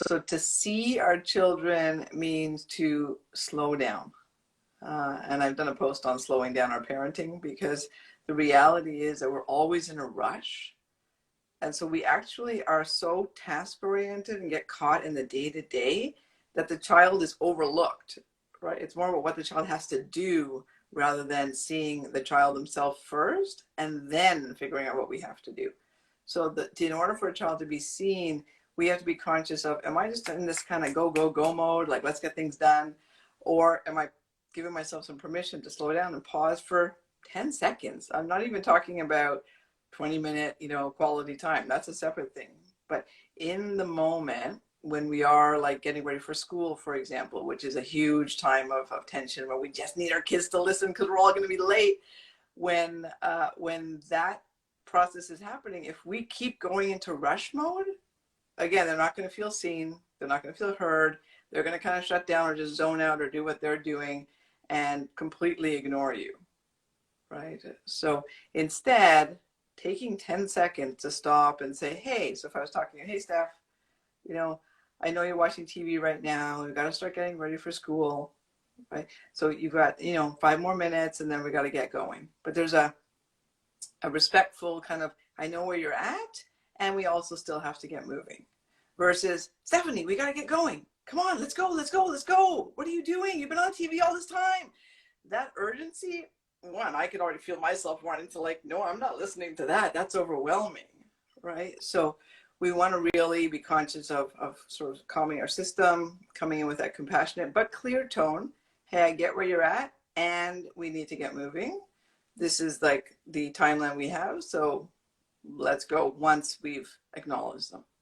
So to see our children means to slow down. And I've done a post on slowing down our parenting because the reality is that we're always in a rush. And so we actually are so task oriented and get caught in the day to day that the child is overlooked, right? It's more about what the child has to do rather than seeing the child himself first and then figuring out what we have to do. So in order for a child to be seen, we have to be conscious of, am I just in this kind of go, go, go mode? Like, let's get things done. Or am I giving myself some permission to slow down and pause for 10 seconds? I'm not even talking about 20-minute, quality time. That's a separate thing. But in the moment, when we are like getting ready for school, for example, which is a huge time of tension where we just need our kids to listen because we're all going to be late. When that process is happening, if we keep going into rush mode, again, they're not going to feel seen. They're not going to feel heard. They're going to kind of shut down or just zone out or do what they're doing and completely ignore you, right? So instead, taking 10 seconds to stop and say, hey, so if I was talking to, hey, Steph, you know, I know you're watching TV right now. We've got to start getting ready for school, right? So you've got, 5 more minutes and then we got to get going. But there's a respectful kind of, I know where you're at, and we also still have to get moving. Versus, Stephanie, we got to get going. Come on, let's go, let's go, let's go. What are you doing? You've been on TV all this time. That urgency, one, I could already feel myself wanting to like, no, I'm not listening to that. That's overwhelming, right? So we want to really be conscious of sort of calming our system, coming in with that compassionate but clear tone. Hey, I get where you're at, and we need to get moving. This is like the timeline we have, so let's go once we've acknowledged them.